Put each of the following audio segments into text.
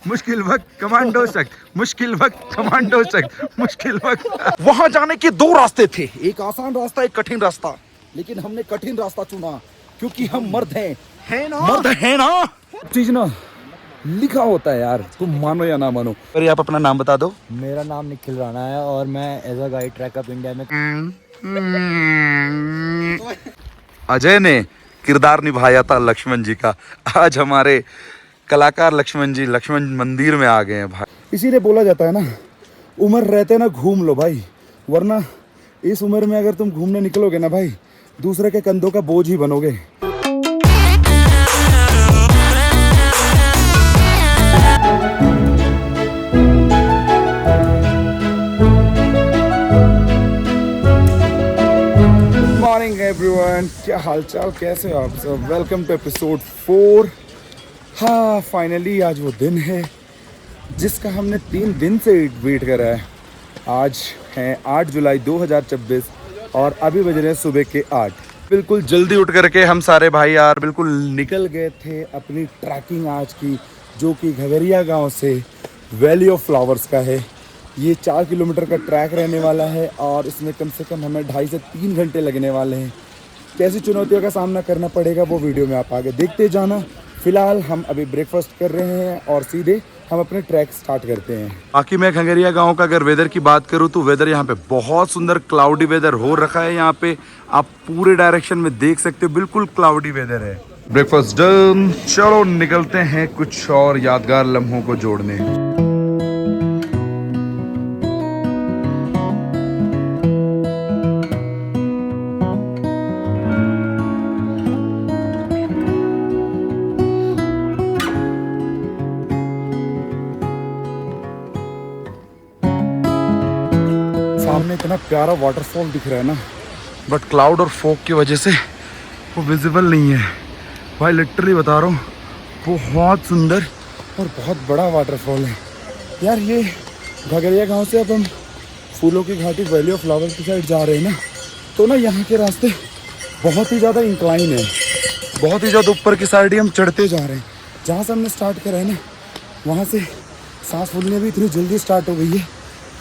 मुश्किल वक्त कमांडो शक्त, मुश्किल वक्त कमांडो शक्त, मुश्किल वक्त। वहां जाने के दो रास्ते थे, एक आसान रास्ता, एक कठिन रास्ता, लेकिन हमने कठिन रास्ता चुना क्योंकि हम मर्द हैं, है ना? मर्द है ना? चीज ना लिखा होता है यार, तुम मानो या ना मानो। अरे आप अपना नाम बता दो। मेरा नाम निखिल राणा है और मैं एज अ गाइड ट्रैकअप इंडिया में। अजय ने किरदार निभाया था लक्ष्मण जी का। आज हमारे कलाकार लक्ष्मण जी लक्ष्मण मंदिर में आ गए हैं भाई। इसीलिए बोला जाता है ना, उम्र रहते ना घूम लो भाई, वरना इस उम्र में अगर तुम घूमने निकलोगे ना भाई, दूसरे के कंधों का बोझ ही बनोगे। मॉर्निंग एवरीवन, क्या हालचाल, कैसे हो आप सब? Welcome to episode 4। हाँ, फाइनली आज वो दिन है जिसका हमने 3 दिन से वेट करा है। आज है 8 जुलाई 2026 और अभी बज रहे हैं सुबह के 8। बिल्कुल जल्दी उठ करके हम सारे भाई यार बिल्कुल निकल गए थे अपनी ट्रैकिंग आज की, जो कि घगरिया गांव से वैली ऑफ फ्लावर्स का है। ये 4 किलोमीटर का ट्रैक रहने वाला है और इसमें कम से कम हमें 2.5 से 3 घंटे लगने वाले हैं। कैसी चुनौतियों का सामना करना पड़ेगा वो वीडियो में आप आगे देखते जाना। फिलहाल हम अभी ब्रेकफास्ट कर रहे हैं और सीधे हम अपने ट्रैक स्टार्ट करते हैं। बाकी मैं खंगरिया गांव का अगर वेदर की बात करूं तो वेदर यहाँ पे बहुत सुंदर क्लाउडी वेदर हो रखा है। यहाँ पे आप पूरे डायरेक्शन में देख सकते हो, बिल्कुल क्लाउडी वेदर है। ब्रेकफास्ट डन, चलो निकलते हैं कुछ और यादगार लम्हों को जोड़ने। सामने इतना प्यारा वाटरफॉल दिख रहा है ना, बट क्लाउड और फॉग की वजह से वो विजिबल नहीं है भाई। लिटरली बता रहा हूँ, बहुत सुंदर और बहुत बड़ा वाटरफॉल है यार। ये घगरिया गांव से अब हम फूलों की घाटी वैली ऑफ फ्लावर्स की साइड जा रहे हैं ना, तो ना यहाँ के रास्ते बहुत ही ज़्यादा इंक्लाइन है, बहुत ही ज़्यादा ऊपर की साइड ही हम चढ़ते जा रहे हैं। जहाँ से हमने स्टार्ट करा है ना, वहाँ से सांस फूलने भी इतनी जल्दी स्टार्ट हो गई है,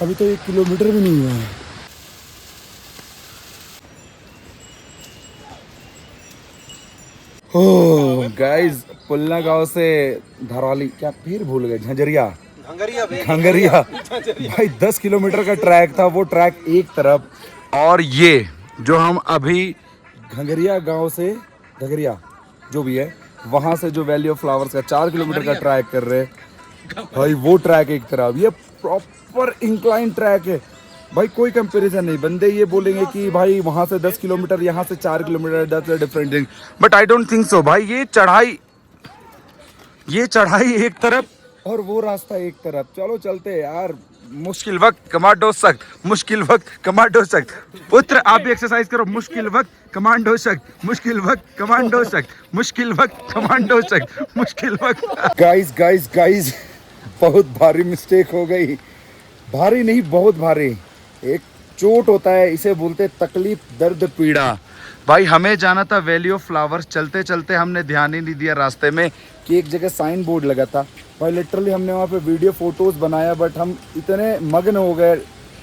अभी तो 1 किलोमीटर भी नहीं हुआ है। ओह गाइस, पुलना गांव से धरौली, क्या फिर भूल गए, झंझरिया खंगरिया भाई 10 किलोमीटर का ट्रैक था। वो ट्रैक एक तरफ, और ये जो हम अभी घंगरिया गांव से घगरिया जो भी है वहां से जो वैली ऑफ फ्लावर्स का 4 किलोमीटर का ट्रैक कर रहे हैं भाई, वो ट्रैक एक तरफ। ये प्रॉपर इंक्लाइन ट्रैक है भाई, कोई कंपैरिजन नहीं। बंदे ये बोलेंगे कि भाई वहां से 10 किलोमीटर यहाँ से 4 kilometre, that's a different thing, but I don't think so भाई। ये चढ़ाई एक तरफ और वो रास्ता एक तरफ। चलो चलते हैं यार। मुश्किल वक्त कमांडो सख्त, मुश्किल वक्त कमांडो सख्त। पुत्र आप भी एक्सरसाइज करो। मुश्किल वक्त कमांडो सख्त, मुश्किल वक्त कमांडो सख्त, मुश्किल वक्त कमांडो सख्त, मुश्किल वक्त। गाइस बहुत भारी मिस्टेक हो गई। भारी नहीं, बहुत भारी। एक चोट होता है, इसे बोलते तकलीफ, दर्द, पीड़ा। भाई हमें जाना था वैली ऑफ फ्लावर्स, चलते चलते हमने ध्यान ही नहीं दिया रास्ते में कि एक जगह साइन बोर्ड लगा था भाई। लिटरली हमने वहाँ पे वीडियो फोटोज बनाया, बट हम इतने मग्न हो गए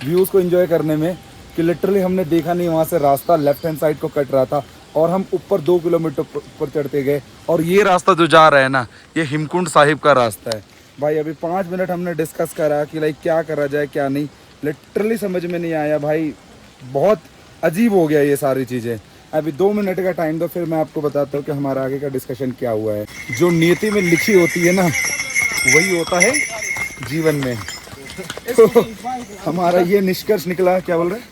व्यूज़ को एंजॉय करने में कि लिटरली हमने देखा नहीं वहाँ से रास्ता लेफ्ट हैंड साइड को कट रहा था और हम ऊपर 2 किलोमीटर पर चढ़ते गए। और ये रास्ता जो जा रहा है ना, ये हिमकुंड साहिब का रास्ता है भाई। अभी 5 मिनट हमने डिस्कस करा कि लाइक क्या करा जाए क्या नहीं, लिटरली समझ में नहीं आया भाई। बहुत अजीब हो गया ये सारी चीज़ें। अभी 2 मिनट का टाइम दो, फिर मैं आपको बताता हूँ कि हमारा आगे का डिस्कशन क्या हुआ है। जो नियति में लिखी होती है ना, वही होता है जीवन में। तो हमारा ये निष्कर्ष निकला। क्या बोल रहे हैं?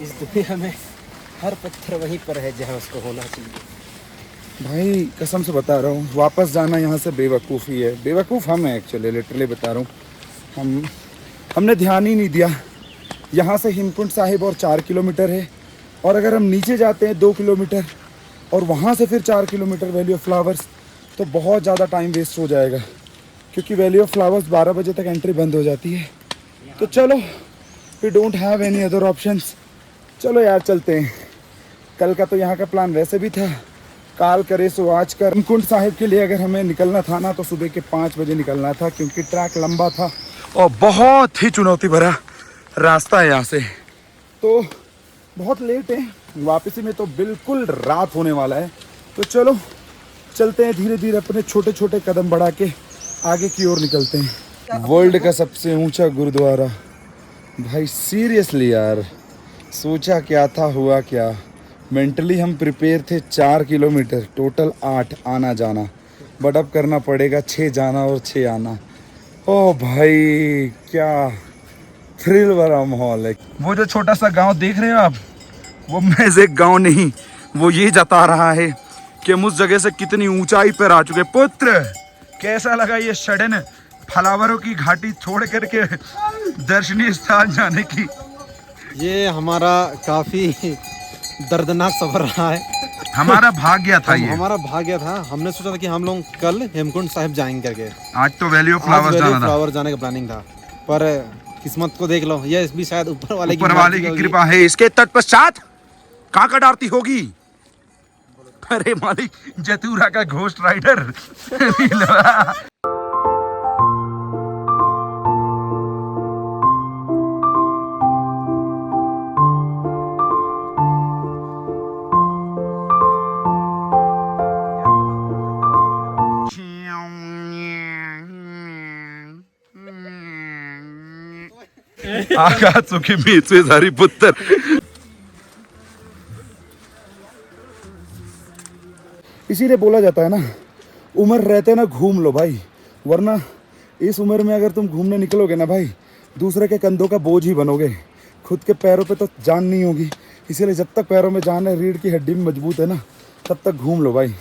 इस दुनिया में हर पत्थर वहीं पर है जहाँ उसको होना चाहिए। भाई कसम से बता रहा हूँ, वापस जाना यहाँ से बेवकूफ़ी है। बेवकूफ़ हम हैं एक्चुअली, लिटरली बता रहा हूँ। हमने ध्यान ही नहीं दिया। यहाँ से हिमकुंड साहिब और 4 किलोमीटर है, और अगर हम नीचे जाते हैं 2 किलोमीटर और वहाँ से फिर 4 किलोमीटर वैली ऑफ फ्लावर्स, तो बहुत ज़्यादा टाइम वेस्ट हो जाएगा, क्योंकि वैली ऑफ फ्लावर्स 12 बजे तक एंट्री बंद हो जाती है। तो चलो, we don't have any other options. चलो यार चलते हैं। कल का तो यहाँ का प्लान वैसे भी था, काल करे सो आज कर। हेमकुंड साहिब के लिए अगर हमें निकलना था ना तो सुबह के 5 बजे निकलना था, क्योंकि ट्रैक लंबा था और बहुत ही चुनौती भरा रास्ता है यहाँ से। तो बहुत लेट है, वापसी में तो बिल्कुल रात होने वाला है। तो चलो चलते हैं धीरे धीरे, अपने छोटे छोटे कदम बढ़ा के आगे की ओर निकलते हैं। वर्ल्ड का सबसे ऊंचा गुरुद्वारा, भाई सीरियसली यार, सोचा क्या था हुआ क्या। मेंटली हम प्रिपेयर थे 4 किलोमीटर, टोटल 8 आना जाना, बट अब करना पड़ेगा 6 जाना और 6 आना। ओ भाई क्या थ्रिल भरा माहौल है। वो जो छोटा सा गांव देख रहे हो आप, वो महज एक गांव नहीं, वो ये जता रहा है कि हम उस जगह से कितनी ऊंचाई पर आ चुके। पुत्र कैसा लगा ये सडन फलावरों की घाटी छोड़ करके दर्शनीय स्थान जाने की? ये हमारा काफी दर्दनाक सफर रहा है। हमारा भाग्य था ये, हमारा भाग्य था। हमने सोचा था कि हम लोग कल हेमकुंड साहिब जाएंगे करके, आज तो वैली ऑफ फ्लावर जाने का प्लानिंग था, पर किस्मत को देख लो, ये भी शायद ऊपर वाले की कृपा है। इसके तत्पश्चात काकड़ आरती होगी। अरे मालिक, जतूरा का घोस्ट राइडर आकाश सुखी मीचे झारी पुत्र। इसीलिए बोला जाता है ना, उम्र रहते ना घूम लो भाई, वरना इस उम्र में अगर तुम घूमने निकलोगे ना भाई, दूसरे के कंधों का बोझ ही बनोगे, खुद के पैरों पे तो जान नहीं होगी। इसीलिए जब तक पैरों में जान है, रीढ़ की हड्डी में मजबूत है ना, तब तक घूम लो भाई।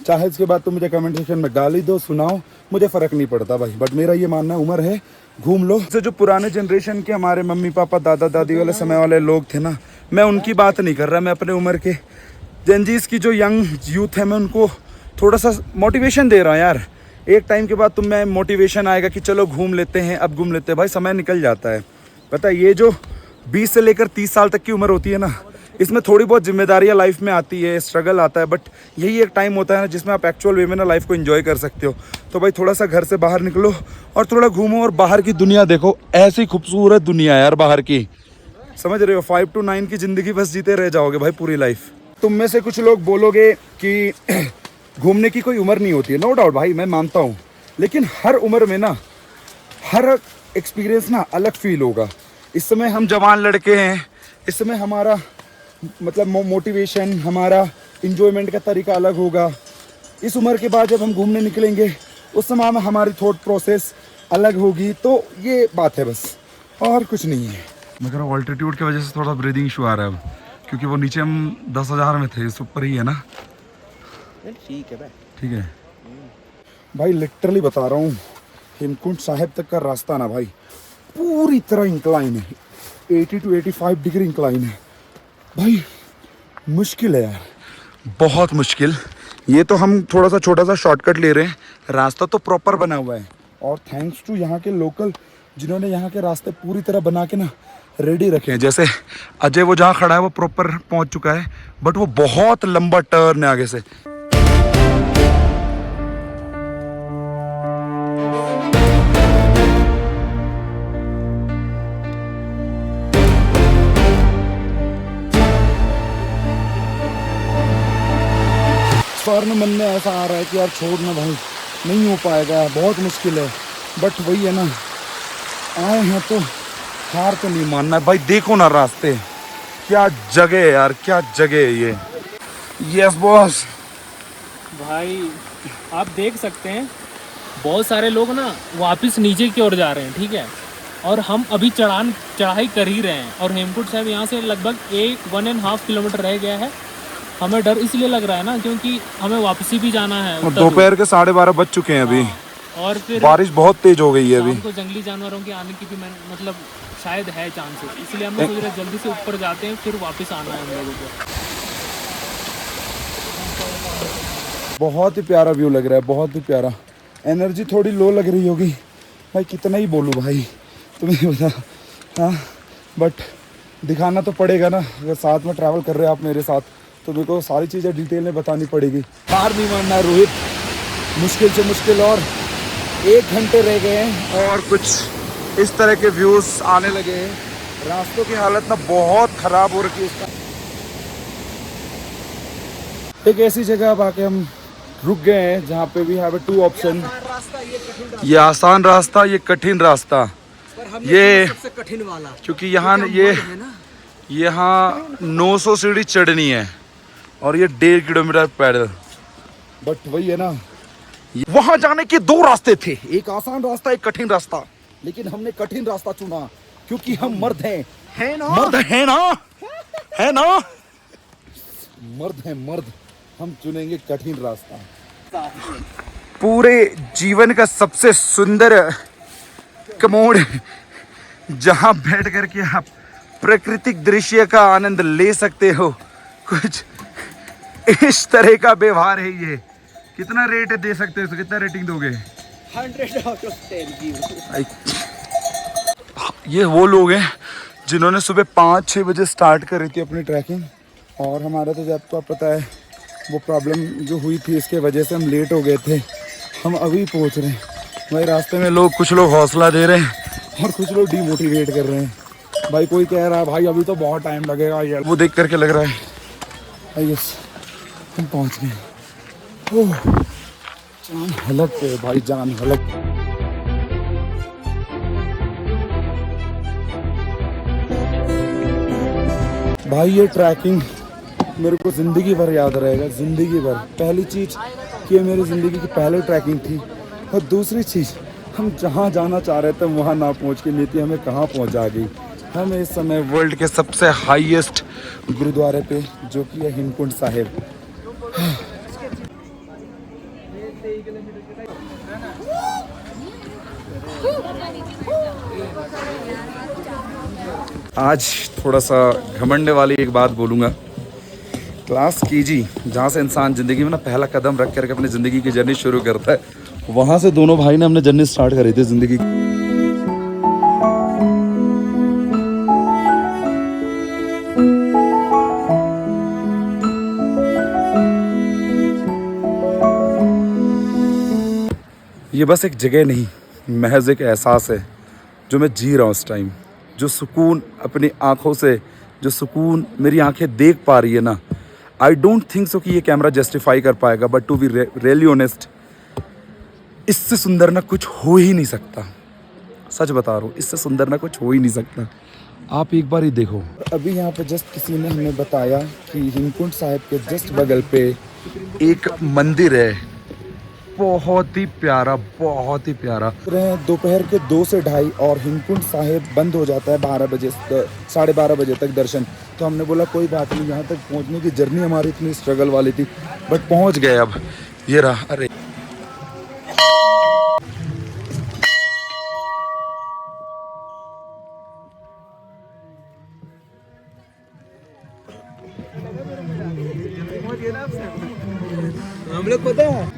चाहे इसके बाद तुम मुझे कमेंट सेक्शन में गाली दो, सुनाओ, मुझे फ़र्क नहीं पड़ता भाई, बट मेरा ये मानना है उम्र है, घूम लो। जो पुराने जनरेशन के हमारे मम्मी पापा दादा दादी वाले समय वाले लोग थे ना, मैं उनकी बात नहीं कर रहा, मैं अपने उम्र के जेनजीज की जो यंग यूथ है, मैं उनको थोड़ा सा मोटिवेशन दे रहा हूँ यार। एक टाइम के बाद तुम में मोटिवेशन आएगा कि चलो घूम लेते हैं, अब घूम लेते हैं। भाई समय निकल जाता है, पता है ये जो 20 से लेकर 30 साल तक की उम्र होती है ना, इसमें थोड़ी बहुत जिम्मेदारियां लाइफ में आती है, स्ट्रगल आता है, बट यही एक टाइम होता है ना जिसमें आप एक्चुअल वे में ना लाइफ को एंजॉय कर सकते हो। तो भाई थोड़ा सा घर से बाहर निकलो और थोड़ा घूमो और बाहर की दुनिया देखो। ऐसी खूबसूरत दुनिया है यार बाहर की, समझ रहे हो? 5 to 9 की ज़िंदगी बस जीते रह जाओगे भाई पूरी लाइफ। तुम में से कुछ लोग बोलोगे कि घूमने की कोई उम्र नहीं होती है, नो डाउट भाई, मैं मानता हूँ, लेकिन हर उम्र में ना हर एक्सपीरियंस ना अलग फील होगा। इस समय हम जवान लड़के हैं, इस समय हमारा मतलब मोटिवेशन, हमारा इंजॉयमेंट का तरीका अलग होगा। इस उम्र के बाद जब हम घूमने निकलेंगे, उस समय में हमारी थॉट प्रोसेस अलग होगी। तो ये बात है बस, और कुछ नहीं है। मगर ऑल्टीट्यूड की वजह से थोड़ा ब्रीदिंग इशू आ रहा है अब, क्योंकि वो नीचे हम 10,000 में थे, इस ऊपर ही है ना। ठीक है भाई, ठीक है भाई, लिटरली बता रहा हूँ, हेमकुंड साहिब तक का रास्ता ना भाई पूरी तरह इंक्लाइन है, 80 to 85 डिग्री इंक्लाइन है भाई। मुश्किल है यार, बहुत मुश्किल। ये तो हम थोड़ा सा छोटा सा शॉर्टकट ले रहे हैं, रास्ता तो प्रॉपर बना हुआ है, और थैंक्स टू यहाँ के लोकल जिन्होंने यहाँ के रास्ते पूरी तरह बना के ना रेडी रखे हैं। जैसे अजय वो जहाँ खड़ा है वो प्रॉपर पहुँच चुका है, बट वो बहुत लंबा टर्न है आगे से। स्वर्ण मन में ऐसा आ रहा है कि यार छोड़ना भाई, नहीं हो पाएगा, बहुत मुश्किल है, बट वही है ना, आए हैं तो हार तो नहीं मानना है भाई। देखो ना रास्ते, क्या जगह है यार, क्या जगह है ये। Yes boss. भाई आप देख सकते हैं बहुत सारे लोग ना वापस नीचे की ओर जा रहे हैं, ठीक है, और हम अभी चढ़ाई कर ही रहे हैं, और हेमकुंड साहिब यहाँ से लगभग 1.5 किलोमीटर रह गया है। हमें डर इसलिए लग रहा है ना क्योंकि हमें वापसी भी जाना है, और दोपहर के 12:30 बज चुके हैं अभी, और फिर बारिश बहुत तेज हो गई है अभी। तो जंगली जानवरों के आने की भी मतलब शायद है चांसेस, इसलिए हम सोच रहे जल्दी से ऊपर जाते हैं, फिर वापस आना है हम लोगों को। बहुत ही प्यारा व्यू लग रहा है, बहुत ही प्यारा। एनर्जी थोड़ी लो लग रही होगी भाई, कितना ही बोलूँ भाई, तुम्हें बता। हाँ, बट दिखाना तो पड़ेगा ना, अगर साथ में ट्रैवल कर रहे हैं आप मेरे साथ, तो मेरे को सारी चीज़ें डिटेल में बतानी पड़ेगी। बाहर नहीं मानना है रोहित, मुश्किल से मुश्किल और 1 घंटे रह गए हैं और कुछ इस तरह के व्यूज़ आने लगे हैं। रास्तों की हालत ना बहुत ख़राब हो रखी है। एक ऐसी जगह अब आके हम रुक गए हैं जहाँ पे भी हैव 2 ऑप्शन, ये आसान रास्ता, ये कठिन रास्ता। ये सबसे कठिन वाला, क्योंकि यहाँ यहाँ 900 सीढ़ी चढ़नी है और ये 1.5 किलोमीटर पैदल। बट वही है ना, वहां जाने के 2 रास्ते थे, एक आसान रास्ता, एक कठिन रास्ता। लेकिन हमने कठिन रास्ता चुना क्योंकि हम मर्द हैं। है ना? मर्द है ना, है ना, मर्द है मर्द। हम चुनेंगे कठिन रास्ता। पूरे जीवन का सबसे सुंदर कमोड जहां बैठ करके आप प्राकृतिक दृश्य का आनंद ले सकते हो, कुछ इस तरह का व्यवहार है ये। कितना रेट दे सकते हो, कितना रेटिंग दोगे? 100 out of 10 ये वो लोग हैं जिन्होंने सुबह 5-6 बजे स्टार्ट करी थी अपनी ट्रैकिंग, और हमारा तो जब आपको पता है वो प्रॉब्लम जो हुई थी इसके वजह से हम लेट हो गए थे। हम अभी पहुंच रहे हैं भाई। रास्ते में लोग, कुछ लोग हौसला दे रहे हैं और कुछ लोग डिमोटिवेट कर रहे हैं। भाई कोई कह रहा है भाई अभी तो बहुत टाइम लगेगा यार, वो देख करके लग रहा है यस हम पहुंच गए। ओह जान हलक पे भाई, जान हलक। भाई ये ट्रैकिंग मेरे को ज़िंदगी भर याद रहेगा, ज़िंदगी भर। पहली चीज़ कि मेरी ज़िंदगी की पहली ट्रैकिंग थी, और दूसरी चीज़ हम जहाँ जाना चाह रहे थे वहाँ ना पहुँच के नीति हमें कहाँ पहुँचा गई। हम इस समय वर्ल्ड के सबसे हाईएस्ट गुरुद्वारे पे, जो कि है हेमकुंड साहिब। आज थोड़ा सा घमंड वाली एक बात बोलूँगा। क्लास कीजी, जहाँ से इंसान ज़िंदगी में ना पहला कदम रख करके अपनी ज़िंदगी की जर्नी शुरू करता है, वहाँ से दोनों भाई ने हमने जर्नी स्टार्ट करी थी ज़िंदगी की। ये बस एक जगह नहीं, महज एक एहसास है जो मैं जी रहा हूँ इस टाइम। जो सुकून अपनी आँखों से, जो सुकून मेरी आंखें देख पा रही है ना, आई डोंट थिंक सो कि ये कैमरा जस्टिफाई कर पाएगा। But to be really honest, इससे सुंदर ना कुछ हो ही नहीं सकता। सच बता रहा हूँ, इससे सुंदर ना कुछ हो ही नहीं सकता। आप एक बार ही देखो। अभी यहाँ पे जस्ट किसी ने हमें बताया कि हेमकुंड साहिब के जस्ट बगल पे एक मंदिर है, बहुत ही प्यारा, बहुत ही प्यारा। दोपहर के 2 से 2:30 और हेमकुंड साहिब बंद हो जाता है 12 बजे, 12:30 बजे तक दर्शन। तो हमने बोला कोई बात नहीं, यहाँ तक पहुँचने की जर्नी हमारी इतनी स्ट्रगल वाली थी, बट पहुँच गए। अब ये रहा। अरे हम लोग पता है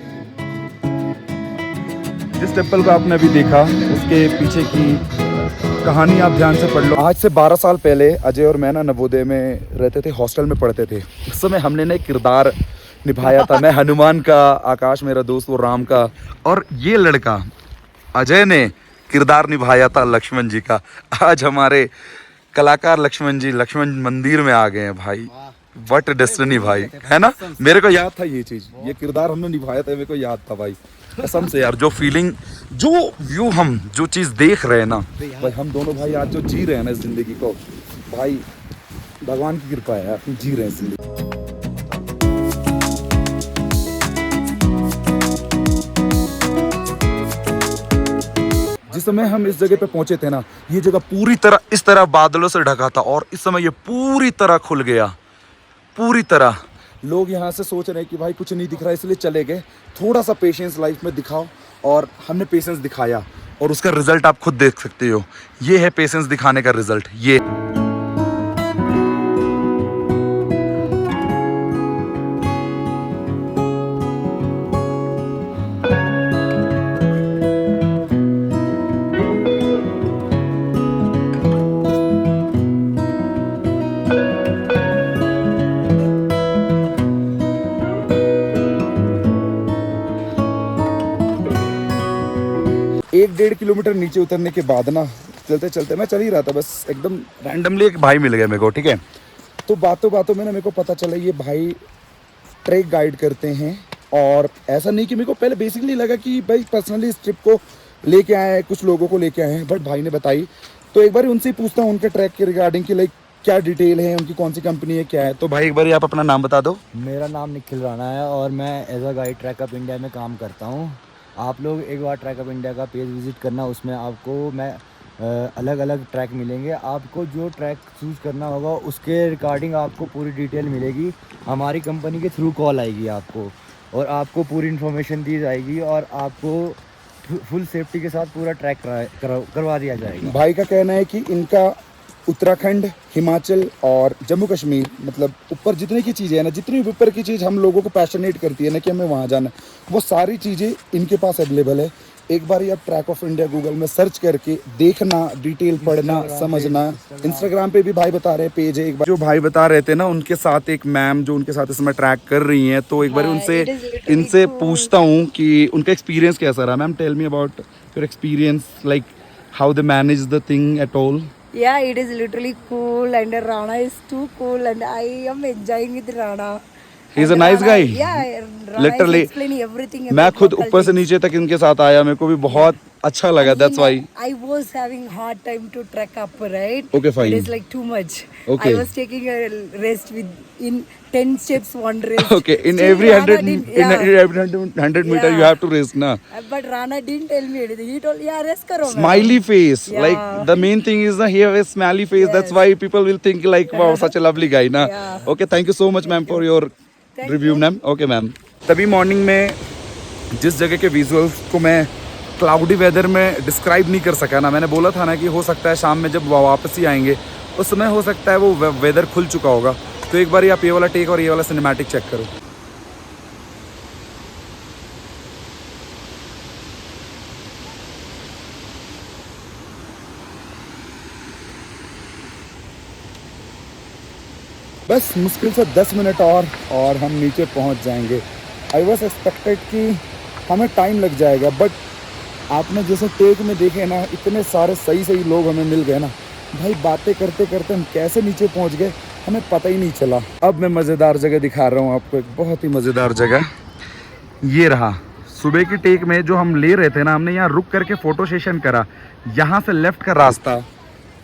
जिस टेम्पल को आपने अभी देखा, उसके पीछे की कहानी आप ध्यान से पढ़ लो। आज से 12 साल पहले अजय और मैं ना नवोदय में रहते थे, हॉस्टल में पढ़ते थे। उस समय हमने ना एक किरदार निभाया था। मैं हनुमान का, आकाश मेरा दोस्त वो राम का, और ये लड़का अजय ने किरदार निभाया था लक्ष्मण जी का। आज हमारे कलाकार लक्ष्मण जी लक्ष्मण मंदिर में आ गए हैं भाई। व्हाट डेस्टिनी भाई, है ना। मेरे को याद था ये चीज़, ये किरदार हमने निभाया था, मेरे को याद था भाई। कसम से यार, जो फीलिंग, जो व्यू, हम जो चीज़ देख रहे हैं ना भाई, हम दोनों भाई आज जो जी रहे हैं ना इस जिंदगी को, भाई भगवान की कृपा है, आप जी रहे हैं जिंदगी। जिस समय हम इस जगह पे पहुंचे थे ना, ये जगह पूरी तरह इस तरह बादलों से ढका था, और इस समय ये पूरी तरह खुल गया, पूरी तरह। लोग यहाँ से सोच रहे हैं कि भाई कुछ नहीं दिख रहा, इसलिए चले गए। थोड़ा सा पेशेंस लाइफ में दिखाओ, और हमने पेशेंस दिखाया, और उसका रिजल्ट आप खुद देख सकते हो। ये है पेशेंस दिखाने का रिजल्ट। ये 1.5 किलोमीटर नीचे उतरने के बाद ना चलते चलते मैं चल ही रहा था, बस एकदम रैंडमली एक भाई मिल गए मेरे को, ठीक है। तो बातों बातों में ना मेरे को पता चला ये भाई ट्रैक गाइड करते हैं। और ऐसा नहीं कि मेरे को पहले बेसिकली लगा कि भाई पर्सनली इस ट्रिप को लेके आए हैं, कुछ लोगों को लेके आए हैं, बट भाई ने बताई। तो एक बार उनसे ही पूछता हूँ उनके ट्रैक के रिगार्डिंग की, लाइक क्या डिटेल है, उनकी कौन सी कंपनी है, क्या है। तो भाई एक बार आप अपना नाम बता दो। मेरा नाम निखिल राणा है और मैं एज अ गाइड ट्रैकअप इंडिया में काम करता हूँ। आप लोग एक बार ट्रैकअप इंडिया का पेज विज़िट करना, उसमें आपको मैं अलग अलग ट्रैक मिलेंगे। आपको जो ट्रैक चूज़ करना होगा उसके रिगार्डिंग आपको पूरी डिटेल मिलेगी। हमारी कंपनी के थ्रू कॉल आएगी आपको, और आपको पूरी इन्फॉर्मेशन दी जाएगी और आपको फुल सेफ्टी के साथ पूरा ट्रैक करवा दिया जाएगा। भाई का कहना है कि इनका उत्तराखंड, हिमाचल और जम्मू कश्मीर, मतलब ऊपर जितने की चीज़ें हैं ना, जितनी भी ऊपर की चीज़ हम लोगों को पैशनेट करती है ना कि हमें वहाँ जाना, वो सारी चीज़ें इनके पास अवेलेबल है। एक बार आप ट्रैक ऑफ इंडिया गूगल में सर्च करके देखना, डिटेल पढ़ना, समझना। इंस्टाग्राम पे भी भाई बता रहे पेज है। एक बार जो भाई बता रहे थे ना, उनके साथ एक मैम जो उनके साथ इसमें ट्रैक कर रही हैं, तो एक बार इनसे पूछता हूँ कि उनका एक्सपीरियंस कैसा रहा। Ma'am tell me about your experience, like how they manage the thing at all. Yeah, it is literally cool, and Rana is too cool, and I am enjoying with Rana. He is a And nice Rana- guy. Yeah, Rana Literally. is explaining everything. मैं about खुद local ऊपर से things. नीचे तक इनके साथ आया, मेरे को भी बहुत अच्छा लगा। That's why. I was having hard time to trek up, right? Okay, fine. It is like too much. Okay. I was taking a rest in 10 steps, one rest. Okay, in Still every Rana 100 didn't- in yeah. every 100 meter you Yeah. have to rest na. But Rana didn't tell me anything. He told, yeah, rest karo. madam." Smiley face, Yeah. like the main thing is he have a smiley face. That's Yes. why people will think like wow, such a lovely guy na. Yeah. Okay, thank you so much ma'am for your Thank review ma'am. Okay ma'am. तभी morning में जिस जगह के visuals को मैं cloudy weather में describe नहीं कर सका ना, मैंने बोला था ना कि हो सकता है शाम में जब वापस ही आएंगे उस समय हो सकता है वो वेदर खुल चुका होगा। तो एक बार आप ये वाला टेक और ये वाला सिनेमैटिक चेक करो। बस मुश्किल से 10 मिनट और हम नीचे पहुंच जाएंगे। आई वॉज एक्सपेक्टेड कि हमें टाइम लग जाएगा, बट आपने जैसे टेक में देखे ना, इतने सारे सही सही लोग हमें मिल गए ना भाई, बातें करते करते हम कैसे नीचे पहुंच गए हमें पता ही नहीं चला। अब मैं मज़ेदार जगह दिखा रहा हूँ आपको, एक बहुत ही मज़ेदार जगह। ये रहा सुबह की टेक में जो हम ले रहे थे ना, हमने यहाँ रुक करके फ़ोटो सेशन करा। यहाँ से लेफ़्ट का रास्ता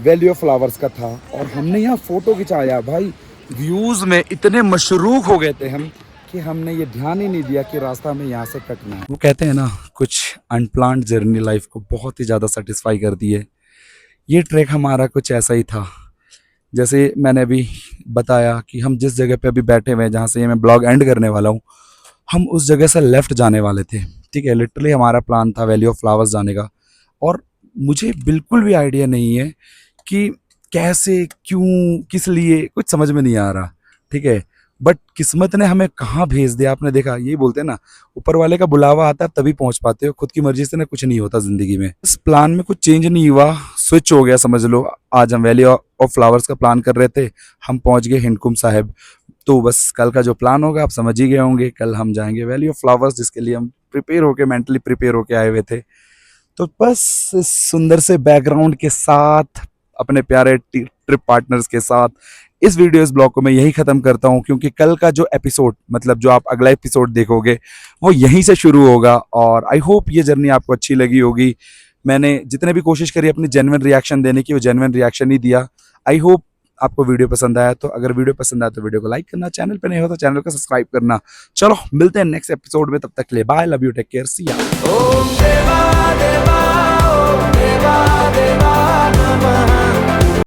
वैली ऑफ फ्लावर्स का था और हमने यहाँ फ़ोटो खिंचाया। भाई व्यूज़ में इतने मशरूक हो गए थे हम कि हमने ये ध्यान ही नहीं दिया कि रास्ता हमें यहाँ से कटना है। वो कहते हैं ना, कुछ अनप्लान्ड जर्नी लाइफ को बहुत ही ज़्यादा सेटिस्फाई करती है। ये ट्रैक हमारा कुछ ऐसा ही था। जैसे मैंने अभी बताया कि हम जिस जगह पे अभी बैठे हुए हैं, जहाँ से ये मैं ब्लॉग एंड करने वाला हूँ, हम उस जगह से लेफ़्ट जाने वाले थे। ठीक है, लिटरली हमारा प्लान था वैली ऑफ फ्लावर्स जाने का, और मुझे बिल्कुल भी आइडिया नहीं है कि कैसे, क्यों, किस लिए, कुछ समझ में नहीं आ रहा। ठीक है, बट किस्मत ने हमें कहाँ भेज दिया। आपने देखा, यही बोलते हैं ना, ऊपर वाले का बुलावा आता है तभी पहुंच पाते हो, खुद की मर्जी से ना कुछ नहीं होता ज़िंदगी में। इस प्लान में कुछ चेंज नहीं हुआ, स्विच हो गया समझ लो। आज हम वैली ऑफ फ्लावर्स का प्लान कर रहे थे, हम पहुंच गए हिंदकुंड साहिब। तो बस कल का जो प्लान होगा आप समझ ही गए होंगे, कल हम जाएंगे वैली ऑफ फ्लावर्स, जिसके लिए हम प्रिपेयर होके, मेंटली प्रिपेयर होके आए हुए थे। तो बस इस सुंदर से बैकग्राउंड के साथ, अपने प्यारे ट्रिप पार्टनर्स के साथ, इस ब्लॉग को मैं यही ख़त्म करता हूँ, क्योंकि कल का जो एपिसोड, मतलब जो आप अगला एपिसोड देखोगे, वो यहीं से शुरू होगा। और आई होप ये जर्नी आपको अच्छी लगी होगी। मैंने जितने भी कोशिश करी अपनी जेन्युइन रिएक्शन देने की, वो जेन्युइन रिएक्शन ही दिया। आई होप आपको वीडियो पसंद आया। तो अगर वीडियो पसंद आया तो वीडियो को लाइक करना, चैनल पे नहीं हो तो चैनल को सब्सक्राइब करना। चलो मिलते हैं नेक्स्ट एपिसोड में, तब तक के लिए bye, love you, take care, see या।